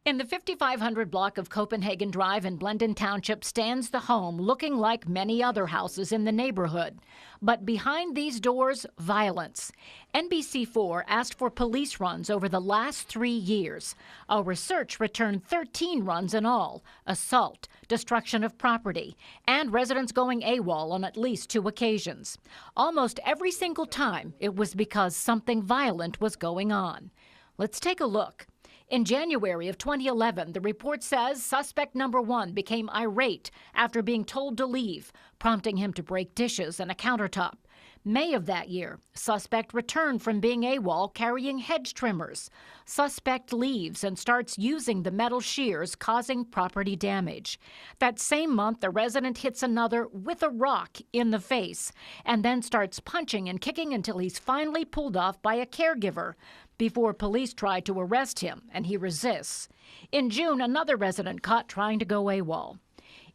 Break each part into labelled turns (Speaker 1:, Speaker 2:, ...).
Speaker 1: In the 5500 block of Copenhagen Drive in Blendon Township stands the home looking like many other houses in the neighborhood. But behind these doors, violence. NBC4 asked for police runs over the last 3 years. Our research returned 13 runs in all: assault, destruction of property, and residents going AWOL on at least 2 occasions. Almost every single time, it was because something violent was going on. Let's take a look. In January of 2011, the report says suspect number 1 became irate after being told to leave, prompting him to break dishes and a countertop. May of that year, suspect returned from being AWOL carrying hedge trimmers. Suspect leaves and starts using the metal shears, causing property damage. That same month, the resident hits another with a rock in the face and then starts punching and kicking until he's finally pulled off by a caregiver before police try to arrest him, and he resists. In June, another resident caught trying to go AWOL.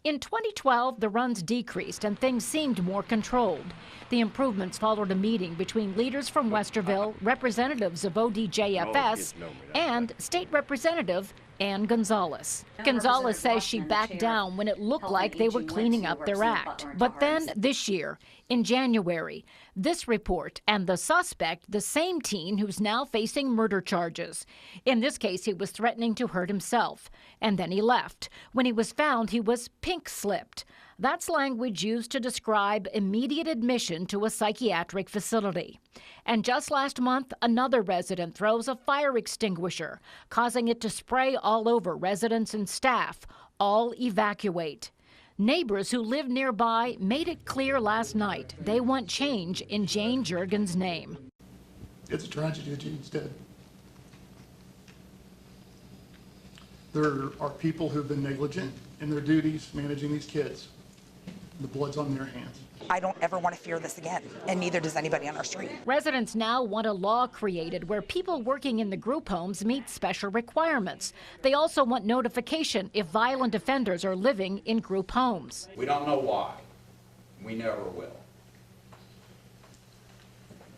Speaker 1: In 2012, the runs decreased and things seemed more controlled. The improvements followed a meeting between leaders from Westerville, representatives of ODJFS, and State Representative Ann Gonzalez. Gonzalez says she backed down when it looked like they were cleaning up their act. But then this year, in January, this report and the suspect, the same teen who's now facing murder charges. In this case, he was threatening to hurt himself, and then he left. When he was found, he was pink-slipped. That's language used to describe immediate admission to a psychiatric facility. And just last month, another resident throws a fire extinguisher, causing it to spray all over residents and staff. All evacuate. Neighbors who live nearby made it clear last night they want change in Jane Juergen's name.
Speaker 2: It's a tragedy that Jane's dead. There are people who've been negligent in their duties managing these kids. The blood's on their hands.
Speaker 3: I don't ever want to fear this again, and neither does anybody on our street.
Speaker 1: Residents now want a law created where people working in the group homes meet special requirements. They also want notification if violent offenders are living in group homes.
Speaker 4: We don't know why. We never will.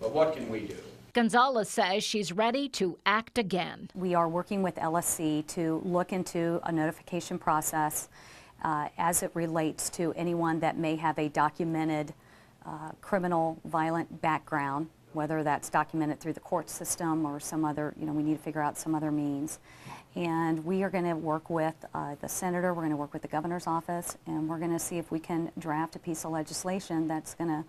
Speaker 4: But what can we do?
Speaker 1: Gonzalez says she's ready to act again.
Speaker 5: We are working with LSC to look into a notification process as it relates to anyone that may have a documented criminal violent background, whether that's documented through the court system or some other, we need to figure out some other means. And we are going to work with the senator, we're going to work with the governor's office, and we're going to see if we can draft a piece of legislation that's going to,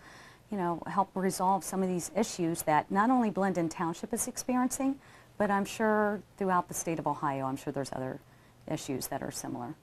Speaker 5: help resolve some of these issues that not only Blendon Township is experiencing, but I'm sure throughout the state of Ohio, I'm sure there's other issues that are similar.